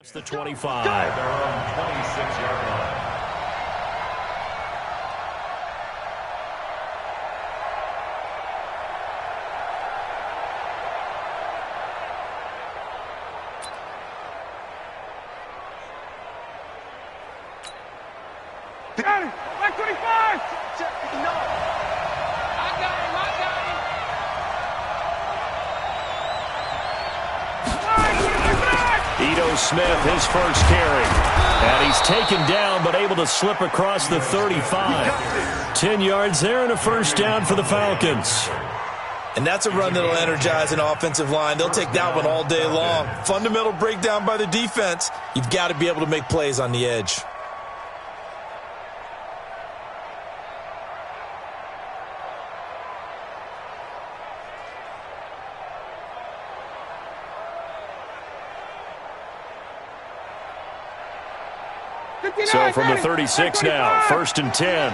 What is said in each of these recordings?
It's the 25. Their own 26-yard line. Got him! Like 25! No! I got him! Ito Smith, his first carry. And he's taken down, but able to slip across the 35. 10 yards there and a first down for the Falcons. And that's a run that'll energize an offensive line. They'll take that one all day long. Fundamental breakdown by the defense. You've got to be able to make plays on the edge. So from the 36 now, 1st and 10.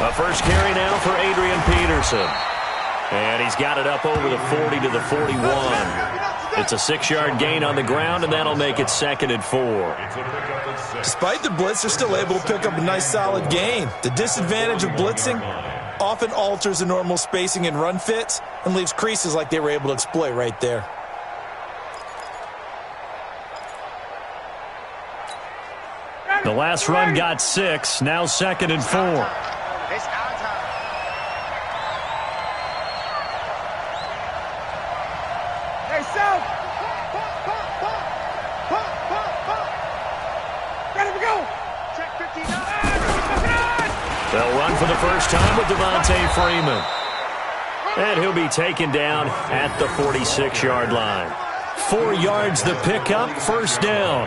A first carry now for Adrian Peterson. And he's got it up over the 40 to the 41. It's a 6-yard gain on the ground, and that'll make it 2nd and 4. Despite the blitz, they're still able to pick up a nice solid gain. The disadvantage of blitzing often alters the normal spacing and run fits and leaves creases like they were able to exploit right there. The last run got 6, now 2nd and 4. It's our time. Hey, South! Ready to go! Check 59. They'll run for the first time with Devontae Freeman. And he'll be taken down at the 46-yard line. 4 yards the pickup, first down.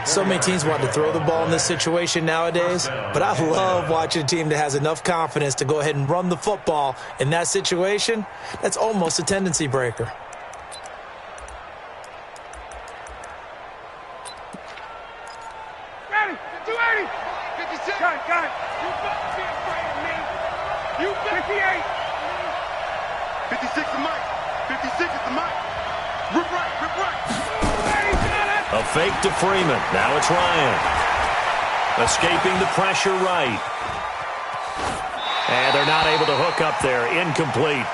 So many teams want to throw the ball in this situation nowadays, but I love watching a team that has enough confidence to go ahead and run the football in that situation. That's almost a tendency breaker. Ready! 280! 56. Got it! You better be afraid of me! You 58! 56 is Mike. 56 is the Mike. Rip right, rip right. A fake to Freeman. Now it's Ryan. Escaping the pressure right. And they're not able to hook up there. Incomplete.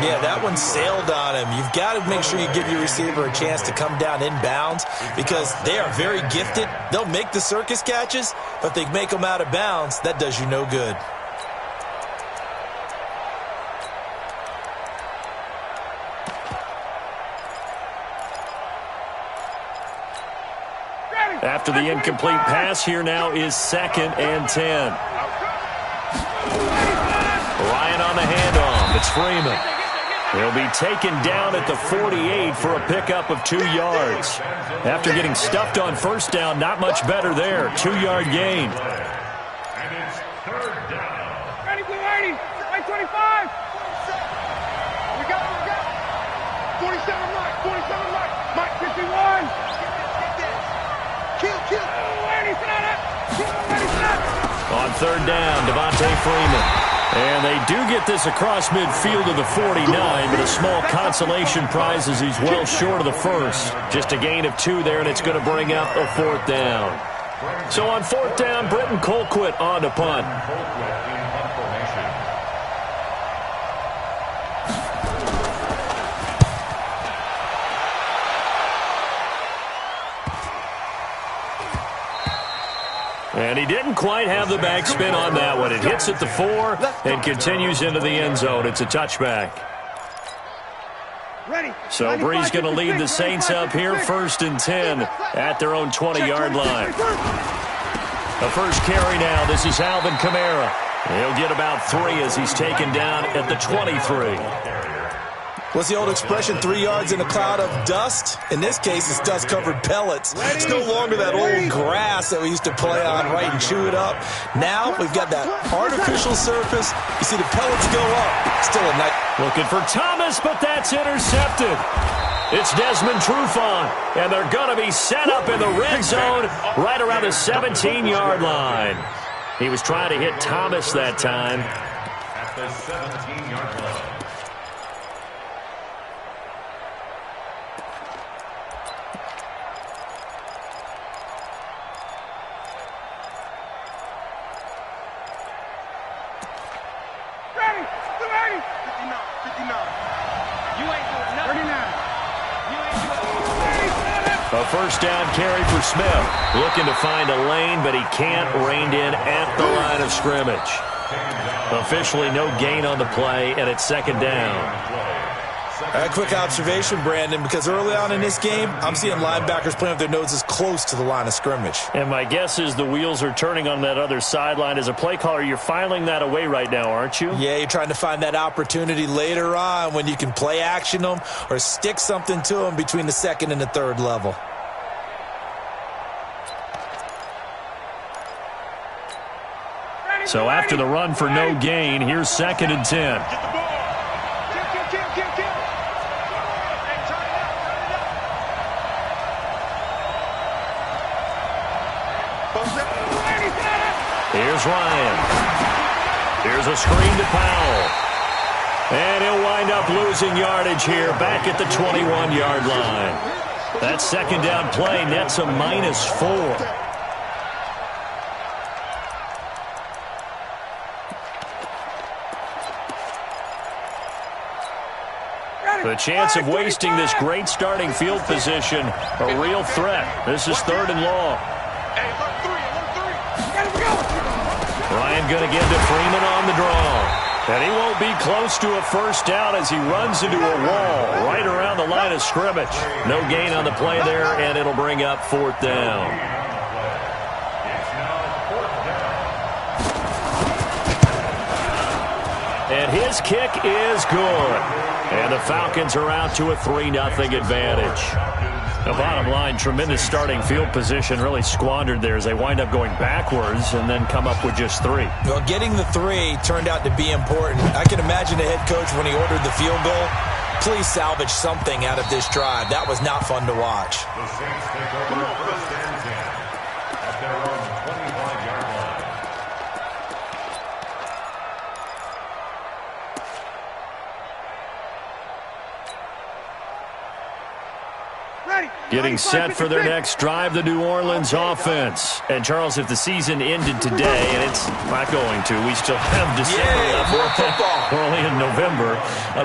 Yeah, that one sailed on him. You've got to make sure you give your receiver a chance to come down inbounds because they are very gifted. They'll make the circus catches, but if they make them out of bounds, that does you no good. After the incomplete pass, here now is 2nd and 10. Ryan on the handoff. It's Freeman. He'll be taken down at the 48 for a pickup of 2 yards. After getting stuffed on first down, not much better there. 2-yard gain. And it's 3rd down. Ready, 280! Like 25! We got it. 47 Mike, 47 Mike. Mike 51! Kill. On 3rd down, Devontae Freeman. And they do get this across midfield to the 49, but a small consolation prize as he's well short of the first. Just a gain of 2 there, and it's going to bring up a 4th down. So on 4th down, Britton Colquitt on to punt. And he didn't quite have the backspin on that one. It hits at the 4 and continues into the end zone. It's a touchback. So Bree's going to lead the Saints up here, 1st and 10 at their own 20-yard line. The first carry now. This is Alvin Kamara. He'll get about 3 as he's taken down at the 23. What's the old expression, 3 yards in a cloud of dust? In this case, it's dust-covered pellets. It's no longer that old grass that we used to play on, right, and chew it up. Now we've got that artificial surface. You see the pellets go up. Still a night. Looking for Thomas, but that's intercepted. It's Desmond Trufant, and they're going to be set up in the red zone right around the 17-yard line. He was trying to hit Thomas that time. At the 17-yard line. A first down carry for Smith. Looking to find a lane, but he can't. Reined in at the line of scrimmage. Officially no gain on the play, and it's second down. A quick observation, Brandon, because early on in this game, I'm seeing linebackers playing with their noses close to the line of scrimmage. And my guess is the wheels are turning on that other sideline. As a play caller, you're filing that away right now, aren't you? Yeah, you're trying to find that opportunity later on when you can play action them or stick something to them between the second and the third level. So after the run for no gain, here's second and 10. Here's Ryan. Here's a screen to Powell. And he'll wind up losing yardage here back at the 21-yard line. That second down play nets a -4. The chance of wasting this great starting field position, a real threat. This is third and long. Ryan going to give to Freeman on the draw. And he won't be close to a first down as he runs into a wall right around the line of scrimmage. No gain on the play there, and it'll bring up fourth down. And his kick is good. And the Falcons are out to a 3-0 advantage. The bottom line, tremendous starting field position, really squandered there as they wind up going backwards and then come up with just 3. Well, getting the 3 turned out to be important. I can imagine the head coach when he ordered the field goal. Please salvage something out of this drive. That was not fun to watch. The Saints take over first and 10 at their own 25-yard line. Getting set for their next drive, the New Orleans offense. And, Charles, if the season ended today, and it's not going to, we still have December left. We're only in November.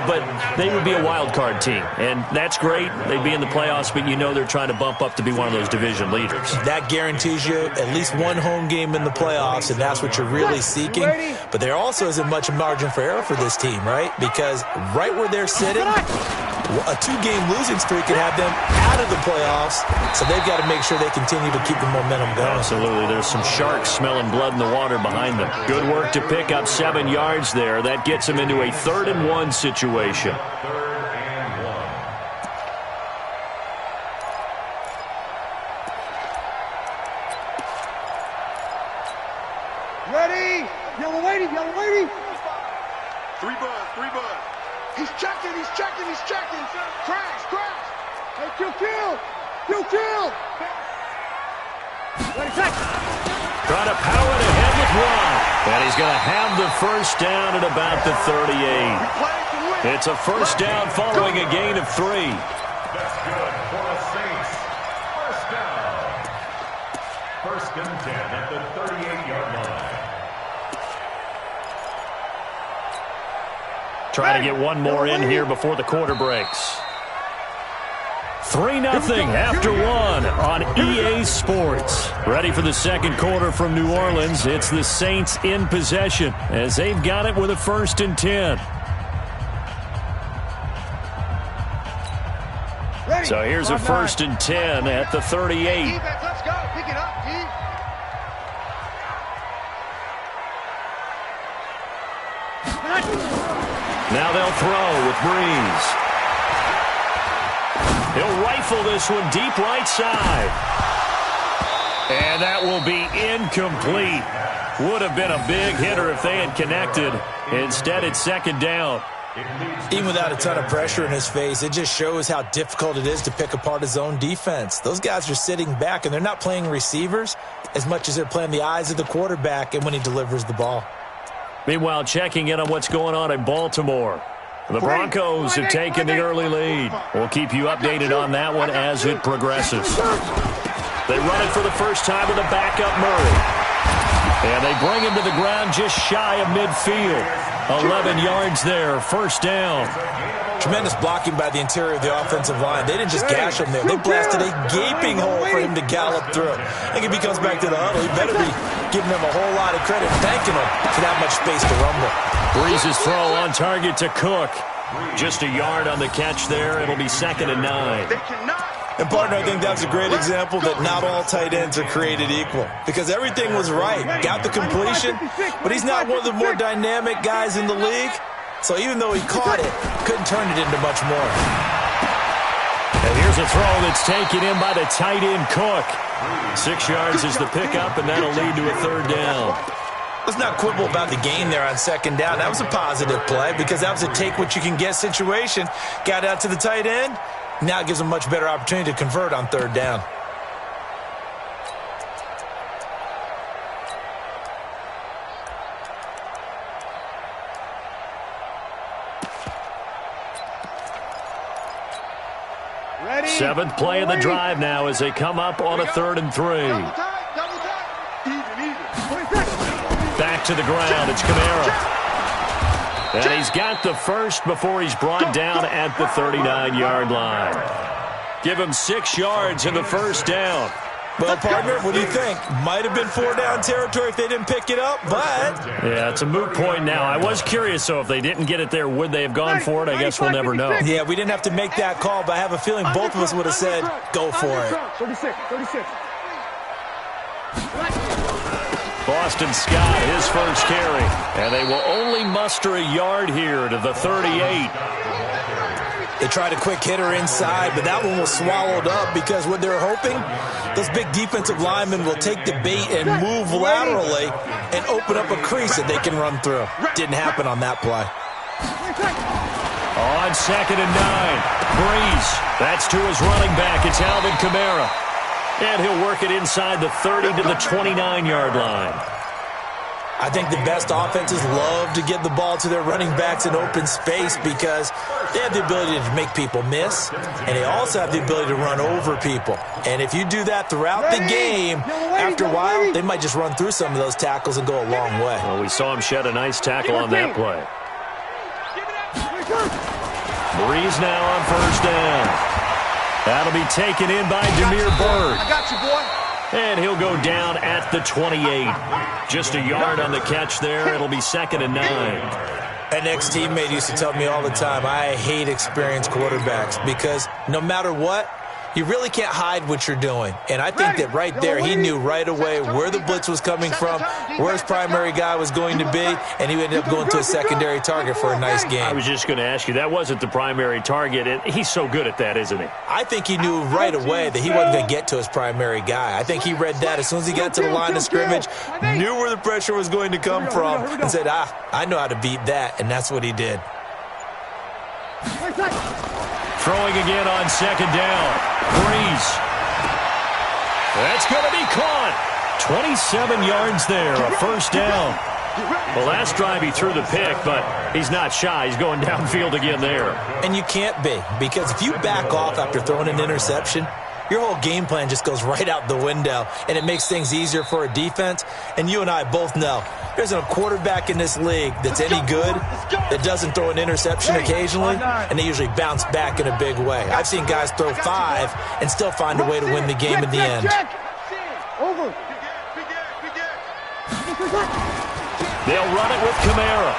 But they would be a wild card team. And that's great. They'd be in the playoffs, but you know they're trying to bump up to be one of those division leaders. That guarantees you at least one home game in the playoffs, and that's what you're really seeking. But there also isn't much margin for error for this team, right? Because right where they're sitting, a 2-game losing streak could have them out of the playoffs, so they've got to make sure they continue to keep the momentum going. Absolutely. There's some sharks smelling blood in the water behind them. Good work to pick up 7 yards there. That gets them into a 3rd and 1 situation. Ready? Yellow lady, yellow lady. 3 buzz. He's checking. Crash. Hey, kill. Ready, check. Trying to power it ahead with one. And he's going to have the first down at about the 38. It's a first down following a gain of 3. That's good for the Saints. First down. First and 10 at the 38-yard line. Trying to get one more in here before the quarter breaks. 3-0 after 1 on EA Sports. Ready for the second quarter from New Orleans. It's the Saints in possession as they've got it with a 1st and 10. So here's a 1st and 10 at the 38. Let's go. Pick it up, Keith. Now they'll throw with Breeze. He'll rifle this one deep right side. And that will be incomplete. Would have been a big hitter if they had connected. Instead, it's second down. Even without a ton of pressure in his face, it just shows how difficult it is to pick apart his own defense. Those guys are sitting back, and they're not playing receivers as much as they're playing the eyes of the quarterback and when he delivers the ball. Meanwhile, checking in on what's going on in Baltimore. The Broncos have taken the early lead. We'll keep you updated on that one as it progresses. They run it for the first time with a backup Murray. And they bring him to the ground just shy of midfield. 11 yards there, first down. Tremendous blocking by the interior of the offensive line. They didn't just gash him there. They blasted a gaping hole for him to gallop through. I think if he comes back to the huddle, he better be giving him a whole lot of credit, thanking him for that much space to rumble. Breeze's throw on target to Cook. Just a yard on the catch there. It'll be 2nd and 9. And, partner, I think that's a great example that not all tight ends are created equal, because everything was right. Got the completion, but he's not one of the more dynamic guys in the league. So even though he caught it, couldn't turn it into much more. And here's a throw that's taken in by the tight end, Cook. 6 yards is the pickup, and that'll lead to a 3rd down. Let's not quibble about the gain there on 2nd down. That was a positive play because that was a take-what-you-can-get situation. Got out to the tight end. Now it gives them a much better opportunity to convert on 3rd down. Ready? 7th play of the drive now as they come up on a 3rd and 3. Back to the ground. It's Kamara. And he's got the first before he's brought down at the 39-yard line. Give him 6 yards in the 1st down. Well, partner, what do you think? Might have been 4-down territory if they didn't pick it up, but... Yeah, it's a moot point now. I was curious, so if they didn't get it there, would they have gone for it? I guess we'll never know. Yeah, we didn't have to make that call, but I have a feeling both of us would have said, go for it. 36. Boston Scott, his first carry. And they will only muster a yard here to the 38. They tried a quick hitter inside, but that one was swallowed up because what they're hoping, those big defensive linemen will take the bait and move laterally and open up a crease that they can run through. Didn't happen on that play. On 2nd and 9, Breeze. That's to his running back. It's Alvin Kamara. And he'll work it inside the 30 to the 29-yard line. I think the best offenses love to get the ball to their running backs in open space because they have the ability to make people miss, and they also have the ability to run over people. And if you do that throughout the game, after a while, they might just run through some of those tackles and go a long way. Well, we saw him shed a nice tackle on that play. Breeze now on 1st down. That'll be taken in by Damiere Byrd. I got you, boy. And he'll go down at the 28. Just a yard on the catch there. It'll be 2nd and 9. An ex-teammate used to tell me all the time, I hate experienced quarterbacks because no matter what, you really can't hide what you're doing. And I think that right there, he knew right away where the blitz was coming from, where his primary guy was going to be, and he ended up going to a secondary target for a nice game. I was just going to ask you, that wasn't the primary target, and he's so good at that, isn't he? I think he knew right away that he wasn't going to get to his primary guy. I think he read that as soon as he got to the line of scrimmage, knew where the pressure was going to come from, and said, I know how to beat that, and that's what he did. Throwing again on 2nd down. Breeze. That's going to be caught. 27 yards there, a 1st down. The last drive he threw the pick, but he's not shy. He's going downfield again there. And you can't be, because if you back off after throwing an interception, your whole game plan just goes right out the window, and it makes things easier for a defense. And you and I both know there's a quarterback in this league that's any good that doesn't throw an interception occasionally, and they usually bounce back in a big way. I've seen guys throw 5 and still find a way to win the game in the end. They'll run it with Kamara.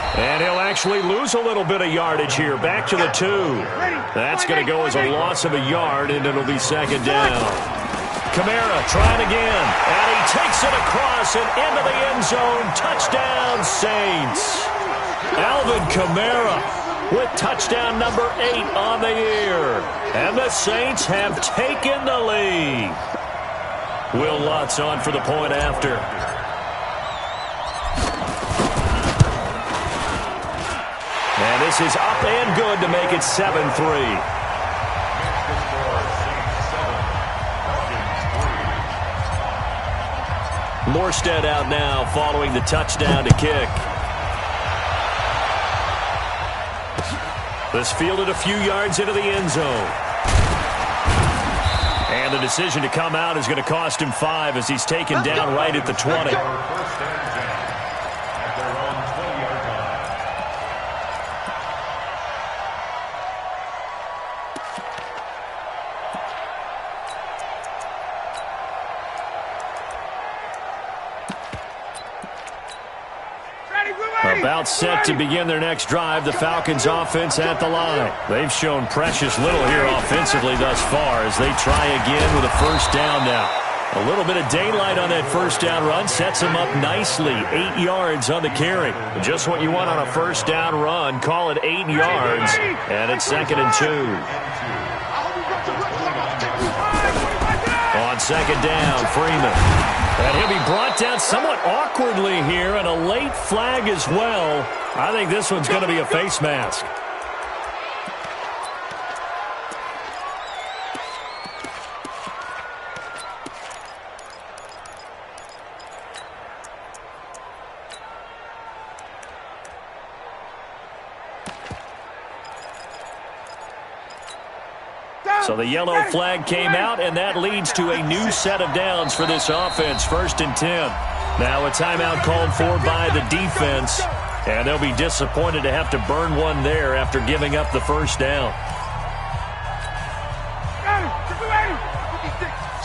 And he'll actually lose a little bit of yardage here. Back to the 2. That's going to go as a loss of a yard, and it'll be 2nd down. Kamara trying again. And he takes it across and into the end zone. Touchdown, Saints. Alvin Kamara with touchdown number 8 on the year. And the Saints have taken the lead. Will Lutz on for the point after. And this is up and good to make it 7-3. Morstead out now following the touchdown to kick. This fielded a few yards into the end zone. And the decision to come out is going to cost him 5 as he's taken down right at the 20. About set to begin their next drive, the Falcons offense at the line. They've shown precious little here offensively thus far as they try again with a first down now. A little bit of daylight on that first down run sets them up nicely. 8 yards on the carry. Just what you want on a first down run. Call it 8 yards, and it's 2nd and 2. On second down, Freeman. And he'll be brought down somewhat awkwardly here, and a late flag as well. I think this one's going to be a face mask. So the yellow flag came out, and that leads to a new set of downs for this offense. 1st and 10. Now a timeout called for by the defense, and they'll be disappointed to have to burn one there after giving up the first down.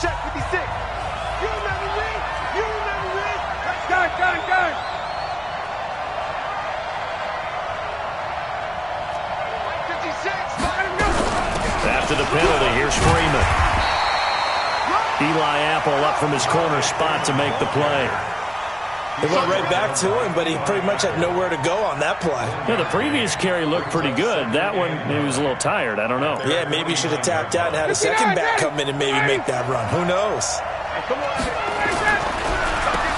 Check 56. You never win. You never win. Gun. After the penalty, here's Freeman. Eli Apple up from his corner spot to make the play. They went right back to him, but he pretty much had nowhere to go on that play. Yeah, the previous carry looked pretty good. That one, he was a little tired. I don't know. Yeah, maybe he should have tapped out and had a second back come in and maybe make that run. Who knows?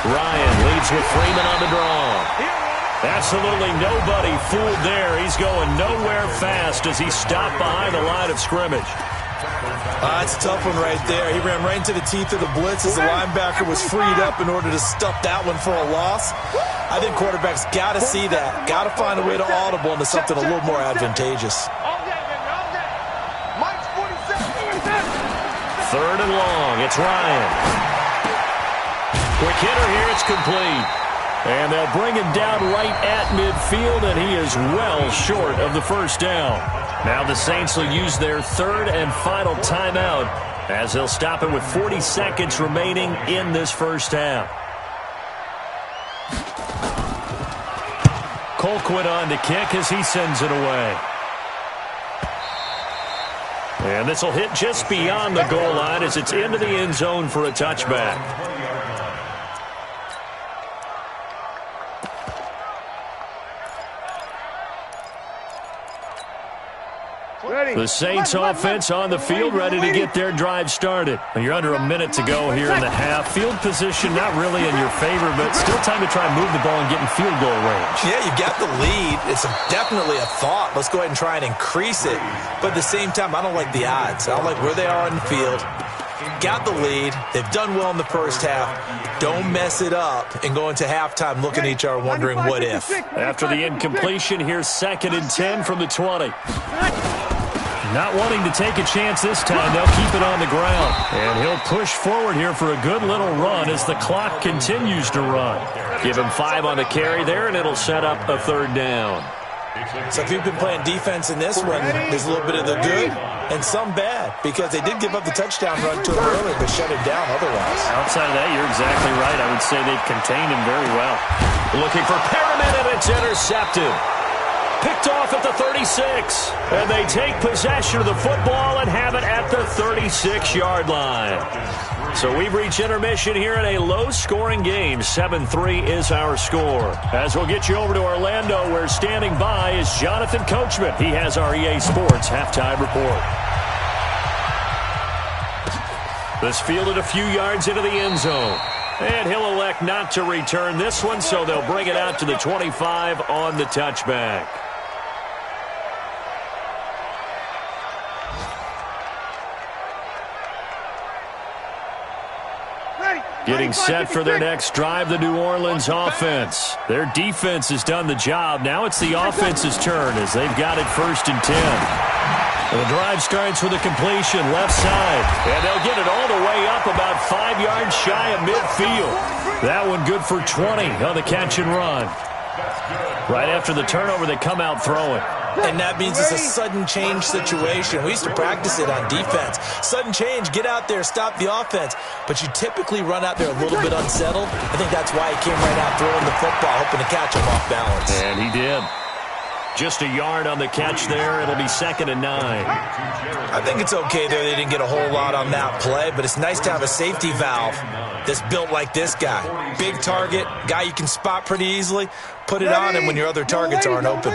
Ryan leads with Freeman on the draw. Absolutely nobody fooled there. He's going nowhere fast as he stopped behind the line of scrimmage. It's a tough one right there. He ran right into the teeth of the blitz as the linebacker was freed up in order to stuff that one for a loss. I think quarterbacks got to see that. Got to find a way to audible into something a little more advantageous. 3rd and long. It's Ryan. Quick hitter here. It's complete. And they'll bring him down right at midfield, and he is well short of the first down. Now the Saints will use their 3rd and final timeout as they'll stop it with 40 seconds remaining in this first half. Colquitt on to kick as he sends it away. And this will hit just beyond the goal line as it's into the end zone for a touchback. The Saints offense on the field ready to get their drive started. You're under a minute to go here in the half. Field position not really in your favor, but still time to try and move the ball and get in field goal range. Yeah, you got the lead. It's definitely a thought. Let's go ahead and try and increase it. But at the same time, I don't like the odds. I don't like where they are in the field. Got the lead. They've done well in the first half. Don't mess it up and go into halftime looking at each other wondering what if. After the incompletion, here's 2nd and 10 from the 20. Not wanting to take a chance this time, they'll keep it on the ground. And he'll push forward here for a good little run as the clock continues to run. Give him 5 on the carry there, and it'll set up a 3rd down. So if you've been playing defense in this one, there's a little bit of the good and some bad, because they did give up the touchdown run to him earlier, but shut him down otherwise. Outside of that, you're exactly right. I would say they've contained him very well. Looking for Perriman, and it's intercepted. Picked off at the 36, and they take possession of the football and have it at the 36-yard line. So we've reached intermission here in a low-scoring game. 7-3 is our score. As we'll get you over to Orlando, where standing by is Jonathan Coachman. He has our EA Sports halftime report. This fielded a few yards into the end zone. And he'll elect not to return this one, so they'll bring it out to the 25 on the touchback. Getting set for their next drive, the New Orleans offense. Their defense has done the job. Now it's the offense's turn as they've got it 1st and 10. And the drive starts with a completion left side. And they'll get it all the way up about 5 yards shy of midfield. That one good for 20 on the catch and run. Right after the turnover, they come out throwing. And that means it's a sudden change situation. We used to practice it on defense. Sudden change, get out there, stop the offense. But you typically run out there a little bit unsettled. I think that's why he came right out throwing the football, hoping to catch him off balance. And he did. Just a yard on the catch there. It'll be 2nd and 9. I think it's okay there. They didn't get a whole lot on that play, but it's nice to have a safety valve that's built like this guy. Big target, guy you can spot pretty easily. Put it on him when your other targets aren't open.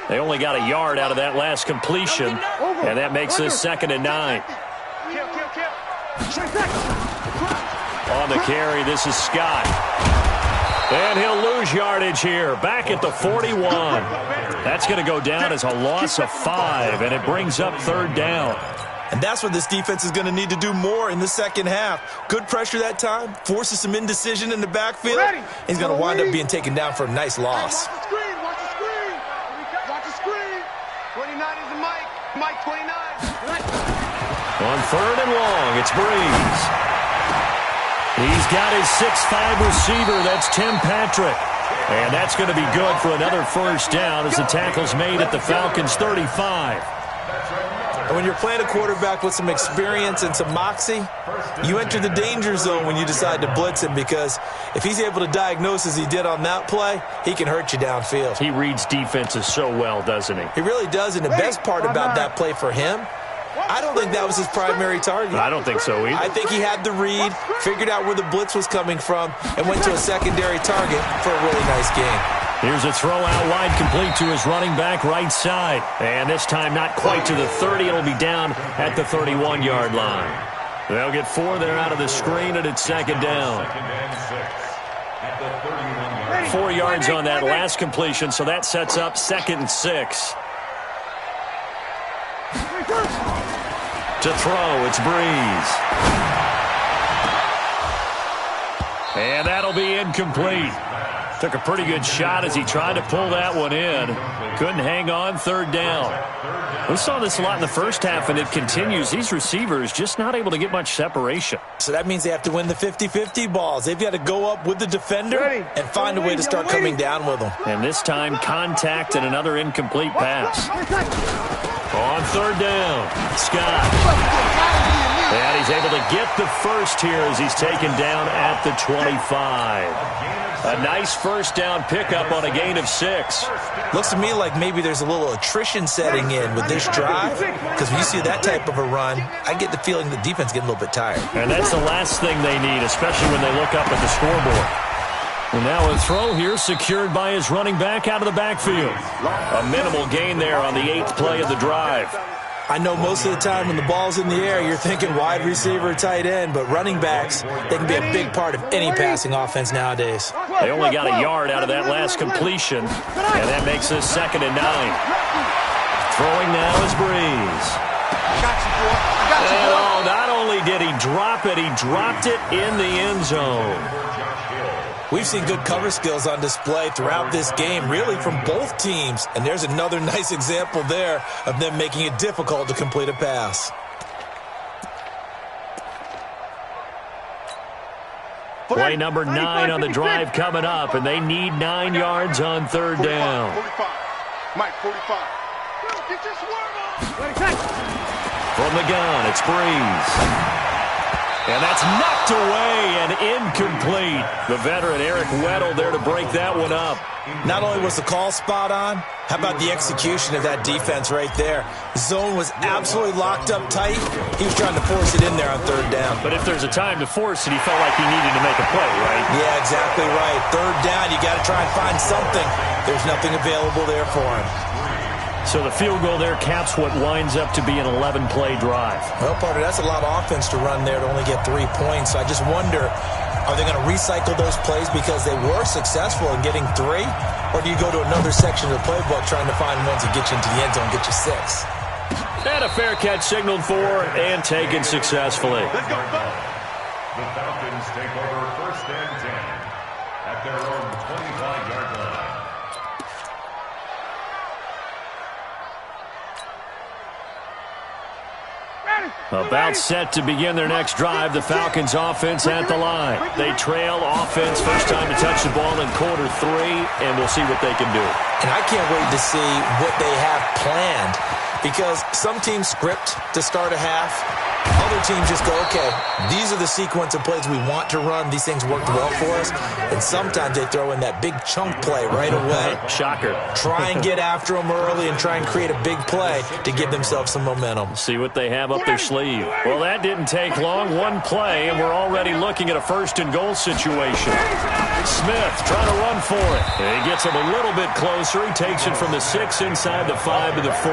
They only got a yard out of that last completion, and that makes this 2nd and 9. On the carry, this is Scott. And he'll lose yardage here, back at the 41. That's going to go down as a loss of 5, and it brings up 3rd down. And that's what this defense is going to need to do more in the second half. Good pressure that time, forces some indecision in the backfield. He's going to wind up being taken down for a nice loss. Watch the screen, watch the screen. Watch the screen. 29 is the Mike. Mike 29. On 3rd and long, it's Breeze. He's got his 6'5" receiver. That's Tim Patrick. And that's going to be good for another 1st down as the tackle's made at the Falcons' 35. And when you're playing a quarterback with some experience and some moxie, you enter the danger zone when you decide to blitz him, because if he's able to diagnose as he did on that play, he can hurt you downfield. He reads defenses so well, doesn't he? He really does, and the best part about that play for him, I don't think that was his primary target. I don't think so either. I think he had the read, figured out where the blitz was coming from, and went to a secondary target for a really nice game. Here's a throw out wide, complete to his running back right side. And this time not quite to the 30. It'll be down at the 31-yard line. They'll get 4 there out of the screen, and it's 2nd down. 4 yards on that last completion, so that sets up 2nd and 6. To throw, it's Breeze. And that'll be incomplete. Took a pretty good shot as he tried to pull that one in. Couldn't hang on, 3rd down. We saw this a lot in the first half, and it continues. These receivers just not able to get much separation. So that means they have to win the 50-50 balls. They've got to go up with the defender and find a way to start coming down with them. And this time, contact and another incomplete pass. On 3rd down, Scott. And he's able to get the first here as he's taken down at the 25. A nice 1st down pickup on a gain of 6. Looks to me like maybe there's a little attrition setting in with this drive, because when you see that type of a run, I get the feeling the defense getting a little bit tired. And that's the last thing they need, especially when they look up at the scoreboard. And now a throw here secured by his running back out of the backfield. A minimal gain there on the 8th play of the drive. I know most of the time when the ball's in the air, you're thinking wide receiver, tight end, but running backs, they can be a big part of any passing offense nowadays. They only got a yard out of that last completion, and that makes this 2nd and 9. Throwing now is Breeze. And not only did he drop it, he dropped it in the end zone. We've seen good cover skills on display throughout this game, really from both teams. And there's another nice example there of them making it difficult to complete a pass. Play number 9 on the drive coming up, and they need 9 yards on 3rd down. 45. Mike, 45. Get your swerve on. From the gun, it's Breeze. And that's knocked away and incomplete. The veteran Eric Weddle there to break that one up. Not only was the call spot on, how about the execution of that defense right there? The zone was absolutely locked up tight. He was trying to force it in there on 3rd down. But if there's a time to force it, he felt like he needed to make a play, right? Yeah, exactly right. 3rd down, you got to try and find something. There's nothing available there for him. So the field goal there caps what winds up to be an 11-play drive. Well, partner, that's a lot of offense to run there to only get 3 points. So I just wonder, are they going to recycle those plays because they were successful in getting 3? Or do you go to another section of the playbook trying to find ones that get you into the end zone and get you 6? And a fair catch signaled for and taken successfully. Let's go. The Falcons take over 1st and 10 at their own 25-yard line. About set to begin their next drive, the Falcons offense at the line. They trail offense, first time to touch the ball in quarter 3, and we'll see what they can do. And I can't wait to see what they have planned, because some teams script to start a half. Other teams just go, okay, these are the sequence of plays we want to run. These things worked well for us. And sometimes they throw in that big chunk play right away. Shocker. Try and get after them early and try and create a big play to give themselves some momentum. See what they have up their sleeve. Well, that didn't take long. One play, and we're already looking at a first-and-goal situation. Smith trying to run for it. He gets him a little bit closer. He takes it from the 6 inside the 5 to the 4.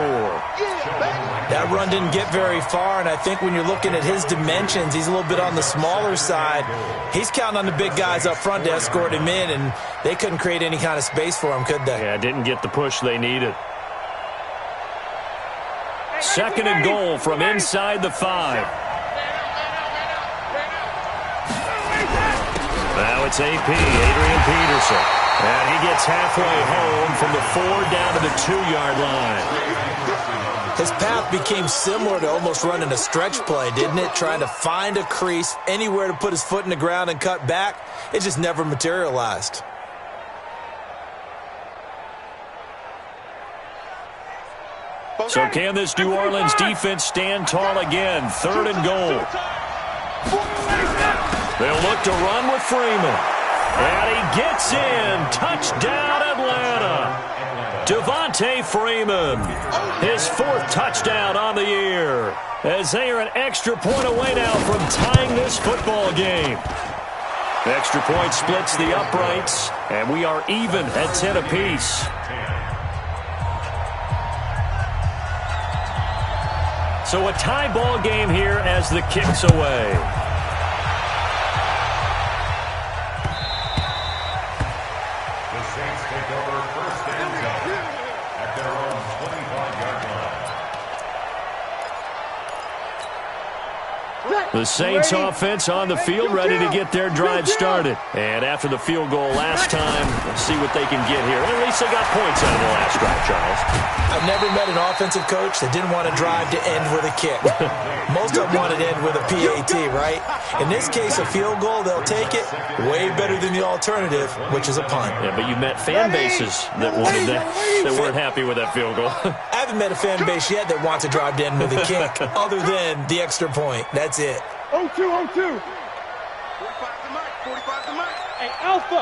That run didn't get very far, and I think when you're looking at his dimensions, he's a little bit on the smaller side. He's counting on the big guys up front to escort him in, and they couldn't create any kind of space for him, could they? Yeah, didn't get the push they needed. Second and goal from inside the 5. Now it's AP, Adrian Peterson. And he gets halfway home from the 4 down to the 2-yard line. His path became similar to almost running a stretch play, didn't it? Trying to find a crease, anywhere to put his foot in the ground and cut back. It just never materialized. So can this New Orleans defense stand tall again? 3rd and goal. They'll look to run with Freeman. And he gets in. Touchdown, Atlanta. Devontae Freeman, his 4th touchdown on the year, as they are an extra point away now from tying this football game. Extra point splits the uprights, and we are even at 10 apiece. So a tie ball game here as the kick's away. The Saints offense on the field, ready to get their drive started. And after the field goal last time, let's see what they can get here. At least they got points out of the last drive, Charles. I've never met an offensive coach that didn't want to drive to end with a kick. Most of them wanted to end with a PAT, right? In this case, a field goal, they'll take it. Way better than the alternative, which is a punt. Yeah, but you met fan bases that wanted that, that weren't happy with that field goal. I haven't met a fan base yet that wants to drive to end with a kick, other than the extra point. That's it. 0-2, 0-2. 45 to Mike, 45 to Mike. Hey, Alpha.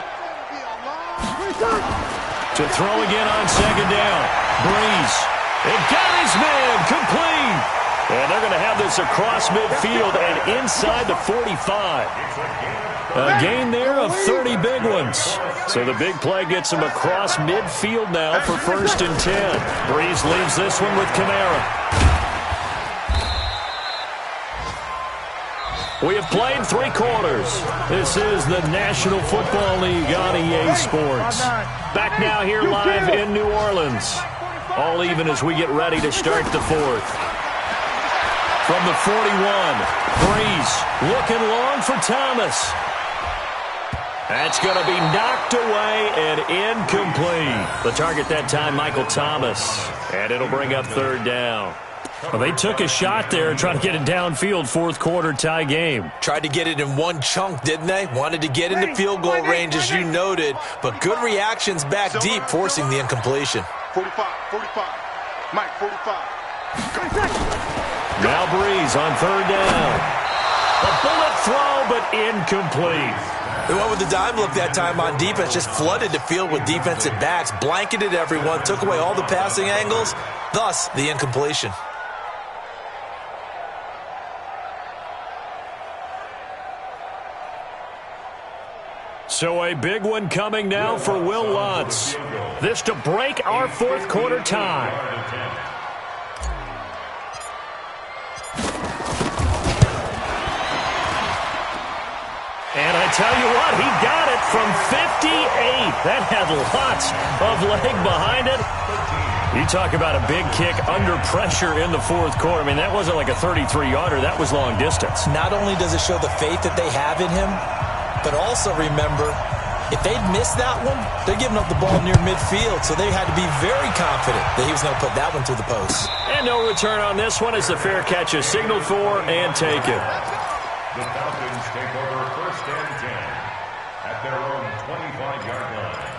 To throw again on 2nd down. Breeze. It got his man complete. And they're going to have this across midfield and inside the 45. A gain there of 30 big ones. So the big play gets him across midfield now for 1st and 10. Breeze leaves this one with Kamara. We have played 3 quarters. This is the National Football League on EA Sports. Back now here live in New Orleans. All even as we get ready to start the 4th. From the 41, Breeze looking long for Thomas. That's going to be knocked away and incomplete. The target that time, Michael Thomas. And it'll bring up 3rd down. Well, they took a shot there trying to get it downfield, 4th quarter tie game. Tried to get it in one chunk, didn't they? Wanted to get into field goal range, as you noted, but good reactions back deep, forcing the incompletion. 45, 45. Mike, 45. Now Breeze on 3rd down. A bullet throw, but incomplete. They went with the dime look that time on defense, just flooded the field with defensive backs, blanketed everyone, took away all the passing angles, thus the incompletion. So a big one coming now for Will Lutz. This to break our 4th quarter tie. And I tell you what, he got it from 58. That had lots of leg behind it. You talk about a big kick under pressure in the 4th quarter. I mean, that wasn't like a 33-yarder. That was long distance. Not only does it show the faith that they have in him, but also remember, If they'd missed that one, they're giving up the ball near midfield, so they had to be very confident that he was going to put that one through the post. And no return on this one as the fair catch is signaled for and taken. The Falcons take over 1st and 10 at their own 25-yard line.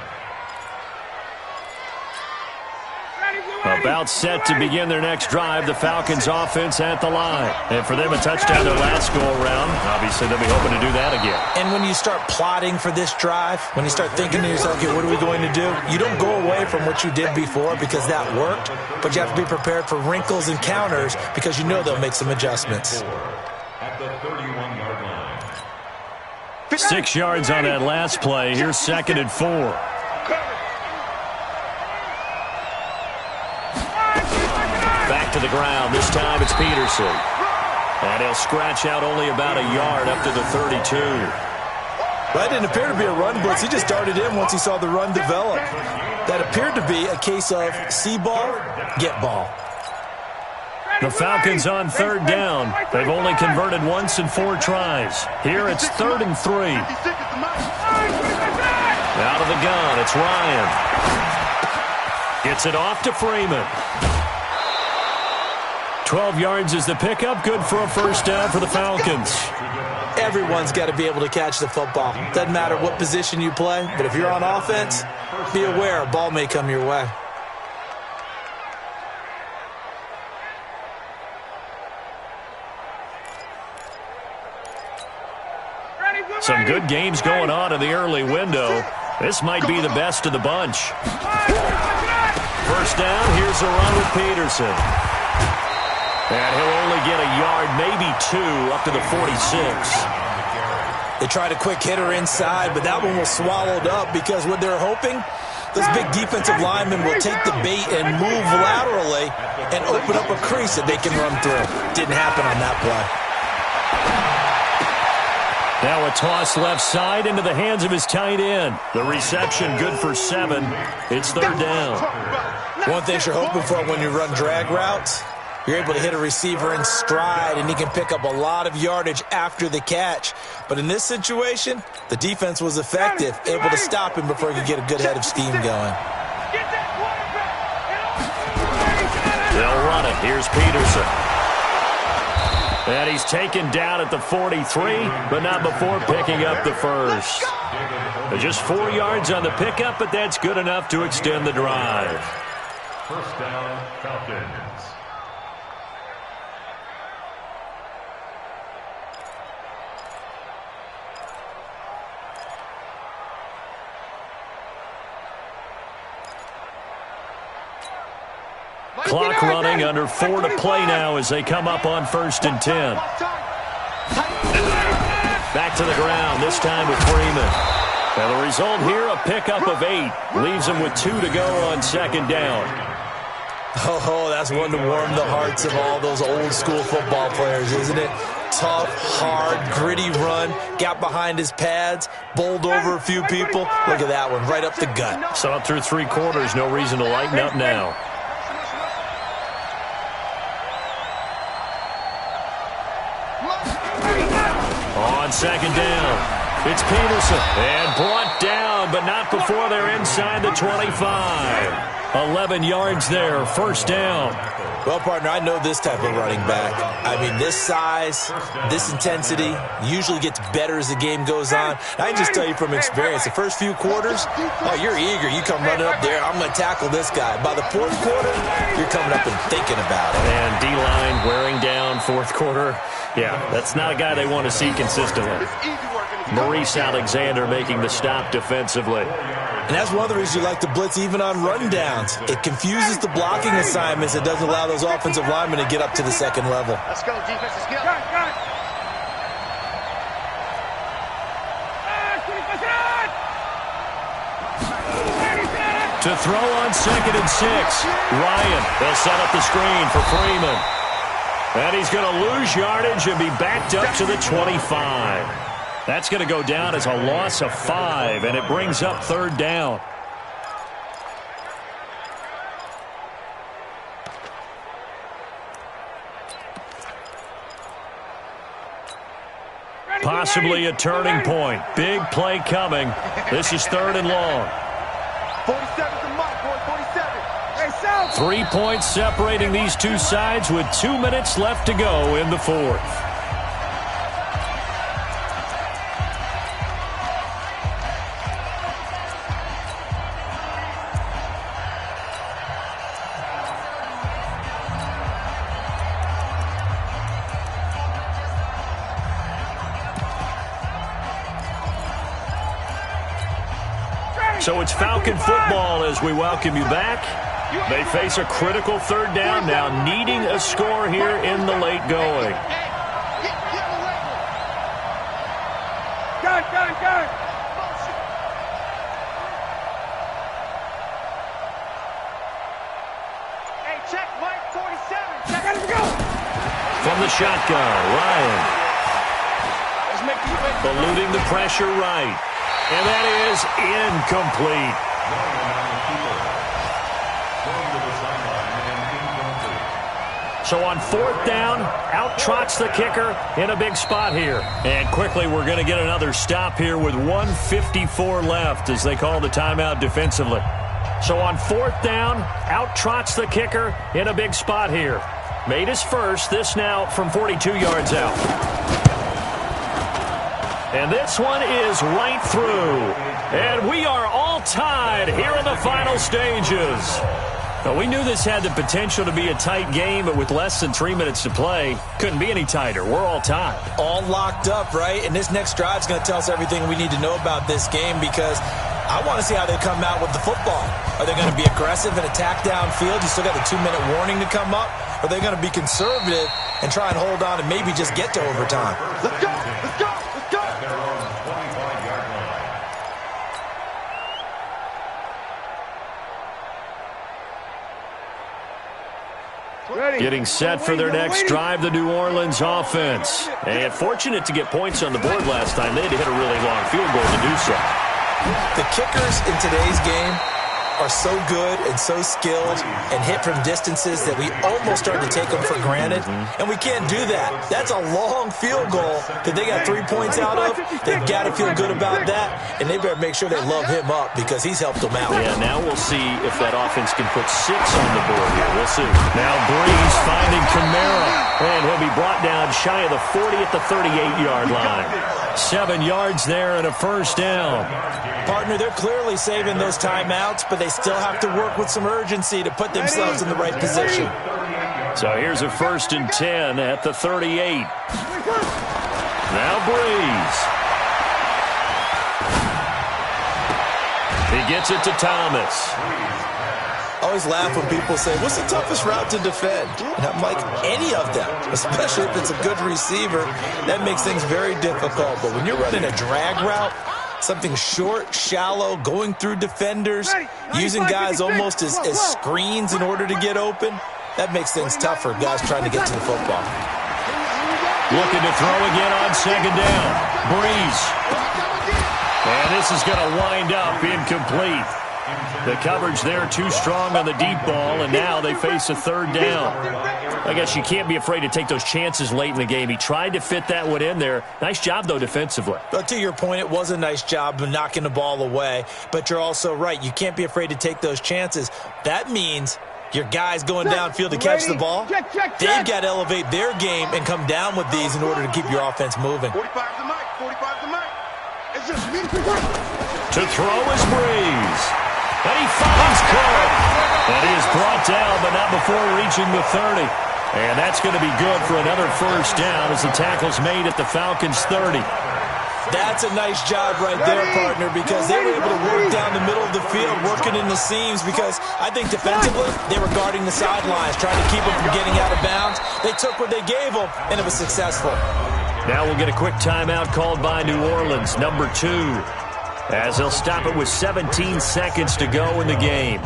About set to begin their next drive, the Falcons offense at the line. And for them, a touchdown their last go-around. Obviously, they'll be hoping to do that again. And when you start plotting for this drive, when you start thinking to yourself, okay, what are we going to do? You don't go away from what you did before because that worked, but you have to be prepared for wrinkles and counters because you know they'll make some adjustments. At the 31-yard line. 6 yards on that last play. Here's 2nd and 4. Back to the ground. This time it's Peterson. And he'll scratch out only about a yard up to the 32. That didn't appear to be a run blitz. He just darted in once he saw the run develop. That appeared to be a case of see ball, get ball. The Falcons on 3rd down. They've only converted once in 4 tries. Here it's 3rd and 3. Out of the gun, it's Ryan. Gets it off to Freeman. 12 yards is the pickup. Good for a 1st down for the Falcons. Everyone's got to be able to catch the football. Doesn't matter what position you play, but if you're on offense, be aware a ball may come your way. Some good games going on in the early window. This might be the best of the bunch. 1st down, here's a run with Peterson. And he'll only get a yard, maybe 2, up to the 46. They tried a quick hitter inside, but that one was swallowed up because what they're hoping, those big defensive linemen will take the bait and move laterally and open up a crease that they can run through. Didn't happen on that play. Now a toss left side into the hands of his tight end. The reception good for 7. It's 3rd down. One thing you're hoping for when you run drag routes, you're able to hit a receiver in stride, and he can pick up a lot of yardage after the catch. But in this situation, the defense was effective, able to stop him before he could get a good head of steam going. They'll run it. Here's Peterson. And he's taken down at the 43, but not before picking up the 1st. Just 4 yards on the pickup, but that's good enough to extend the drive. 1st down, Falcons. Clock running, under 4 to play now as they come up on 1st and 10. Back to the ground, this time with Freeman. And the result here, a pickup of 8. Leaves him with 2 to go on 2nd down. Oh, that's one to warm the hearts of all those old school football players, isn't it? Tough, hard, gritty run. Got behind his pads, bowled over a few people. Look at that one, right up the gut. Saw it through 3 quarters, no reason to lighten up now. On 2nd down, it's Peterson. And brought down, but not before they're inside the 25. 11 yards there, 1st down. Well, partner, I know this type of running back. I mean, this size, this intensity usually gets better as the game goes on. I can just tell you from experience, the first few quarters, oh, you're eager. You come running up there, I'm going to tackle this guy. By the 4th quarter, you're coming up and thinking about it. And D-line wearing down 4th quarter. Yeah, that's not a guy they want to see consistently. Maurice Alexander making the stop defensively. And that's one of the reasons you like to blitz even on rundowns. It confuses the blocking assignments. It doesn't allow those offensive linemen to get up to the 2nd level. Let's go, defense. Let's go. To throw on 2nd and 6. Ryan, they'll set up the screen for Freeman. And he's going to lose yardage and be backed up to the 25. That's going to go down as a loss of 5, and it brings up 3rd down. Possibly a turning point. Big play coming. This is 3rd and long. 47's the mark, boy, 47. 3 points separating these two sides with 2 minutes left to go in the 4th. So it's Falcon football as we welcome you back. They face a critical 3rd down now, needing a score here in the late going. Gun. Hey, check, Mike, 47. Check, let him go. From the shotgun, Ryan. Eluding the pressure right. And that is incomplete. So on 4th down, out trots the kicker in a big spot here. And quickly we're going to get another stop here with 1:54 left as they call the timeout defensively. So on 4th down, out trots the kicker in a big spot here. Made his first, this now from 42 yards out. And this one is right through. And we are all tied here in the final stages. Well, we knew this had the potential to be a tight game, but with less than 3 minutes to play, couldn't be any tighter. We're all tied. All locked up, right? And this next drive is going to tell us everything we need to know about this game because I want to see how they come out with the football. Are they going to be aggressive and attack downfield? You still got the 2-minute warning to come up? Or are they going to be conservative and try and hold on and maybe just get to overtime? Let's go. Getting set for their next drive, the New Orleans offense. And fortunate to get points on the board last time. They had to hit a really long field goal to do so. The kickers in today's game are so good and so skilled and hit from distances that we almost start to take them for granted, and we can't do that. That's a long field goal that they got 3 points out of. They've got to feel good about that, and they better make sure they love him up because he's helped them out. Yeah, now we'll see if that offense can put 6 on the board here. We'll see. Now Breeze finding Kamara, and he'll be brought down shy of the 40 at the 38-yard line. 7 yards there and a first down. Partner, they're clearly saving those timeouts, but they still have to work with some urgency to put themselves in the right position. So here's a 1st and 10 at the 38. Now Breeze. He gets it to Thomas. I always laugh when people say, what's the toughest route to defend? And I'm like, any of them, especially if it's a good receiver. That makes things very difficult. But when you're running a drag route, something short, shallow, going through defenders, using guys almost as screens in order to get open, that makes things tough for guys trying to get to the football. Looking to throw again on 2nd down. Breeze. And this is going to wind up incomplete. The coverage there too strong on the deep ball, and now they face a 3rd down. I guess you can't be afraid to take those chances late in the game. He tried to fit that one in there. Nice job, though, defensively. But to your point, it was a nice job of knocking the ball away. But you're also right. You can't be afraid to take those chances. That means your guys going downfield to catch the ball, they've got to elevate their game and come down with these in order to keep your offense moving. 45's the mic. 45's the mic. It's just me. To throw is Breeze. And he finds Cook. That is brought down, but not before reaching the 30. And that's going to be good for another first down as the tackle's made at the Falcons' 30. That's a nice job right there, partner, because they were able to work down the middle of the field, working in the seams, because I think defensively they were guarding the sidelines, trying to keep them from getting out of bounds. They took what they gave them, and it was successful. Now we'll get a quick timeout called by New Orleans, number 2. As they'll stop it with 17 seconds to go in the game.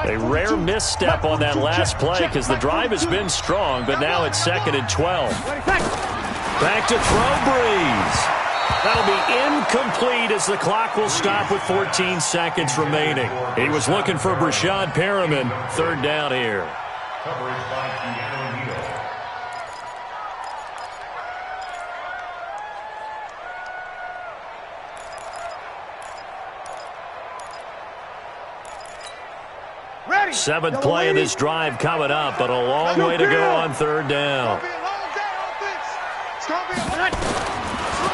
A rare misstep on that last play because the drive has been strong, but now it's 2nd and 12. Back to throw Breeze. That'll be incomplete as the clock will stop with 14 seconds remaining. He was looking for Brashad Perriman. Third down here. Coverage by Keanu Neal. Seventh play of this drive coming up, but a long way to go on third down.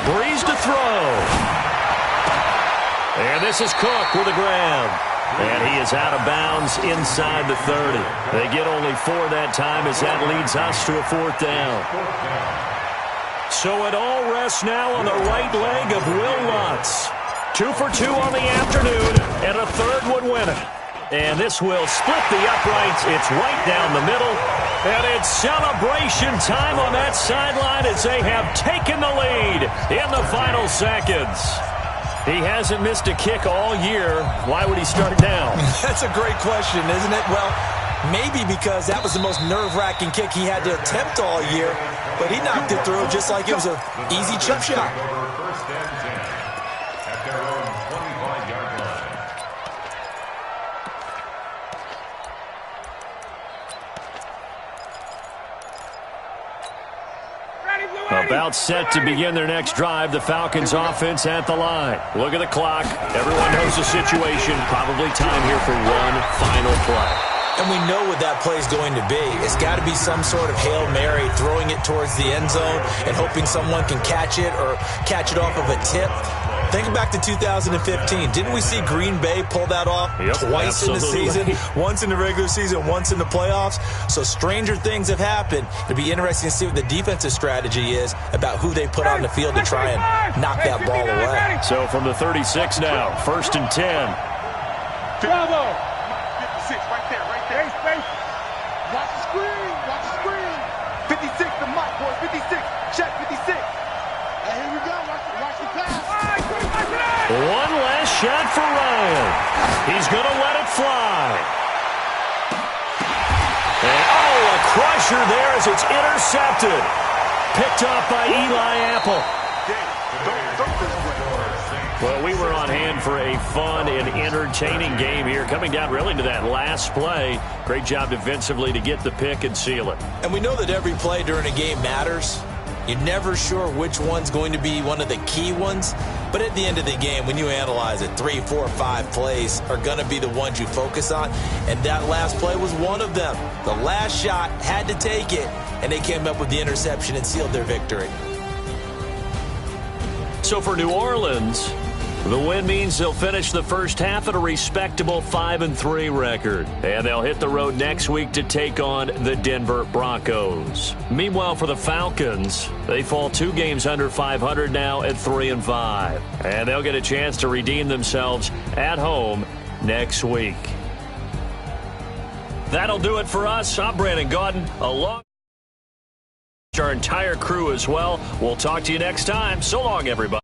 Breeze to throw. And this is Cook with the ground. And he is out of bounds inside the 30. They get only 4 that time as that leads us to a fourth down. So it all rests now on the right leg of Will Lutz. 2 for 2 on the afternoon, and a third would win it. And this will split the uprights. It's right down the middle. And it's celebration time on that sideline as they have taken the lead in the final seconds. He hasn't missed a kick all year. Why would he start now? That's a great question, isn't it? Well, maybe because that was the most nerve-wracking kick he had to attempt all year. But he knocked it through just like it was an easy chip shot. First and 10 at their own 25-yard line. About set to begin their next drive. The Falcons offense at the line. Look at the clock. Everyone knows the situation. Probably time here for one final play. And we know what that play is going to be. It's got to be some sort of Hail Mary, throwing it towards the end zone and hoping someone can catch it or catch it off of a tip. Think back to 2015. Didn't we see Green Bay pull that off twice in the season? Once in the regular season, once in the playoffs. So stranger things have happened. It'll be interesting to see what the defensive strategy is about who they put on the field to try and knock that ball away. So from the 36 now, first and 10. Bravo! 56, right there, right there. Space. Watch the screen, watch the screen. 56, the mic, boys, 56. Check 56. And here we go, watch the pass. One last shot for Ryan. He's going to let it fly. And, a crusher there as it's intercepted. Picked off by Eli Apple. Well, we were on hand for a fun and entertaining game here, coming down really to that last play. Great job defensively to get the pick and seal it. And we know that every play during a game matters. You're never sure which one's going to be one of the key ones. But at the end of the game, when you analyze it, 3, 4, 5 plays are going to be the ones you focus on. And that last play was one of them. The last shot had to take it, and they came up with the interception and sealed their victory. So for New Orleans, the win means they'll finish the first half at a respectable 5-3 record. And they'll hit the road next week to take on the Denver Broncos. Meanwhile, for the Falcons, they fall 2 games under 500 now at 3-5. And they'll get a chance to redeem themselves at home next week. That'll do it for us. I'm Brandon Gaudin, along with our entire crew as well. We'll talk to you next time. So long, everybody.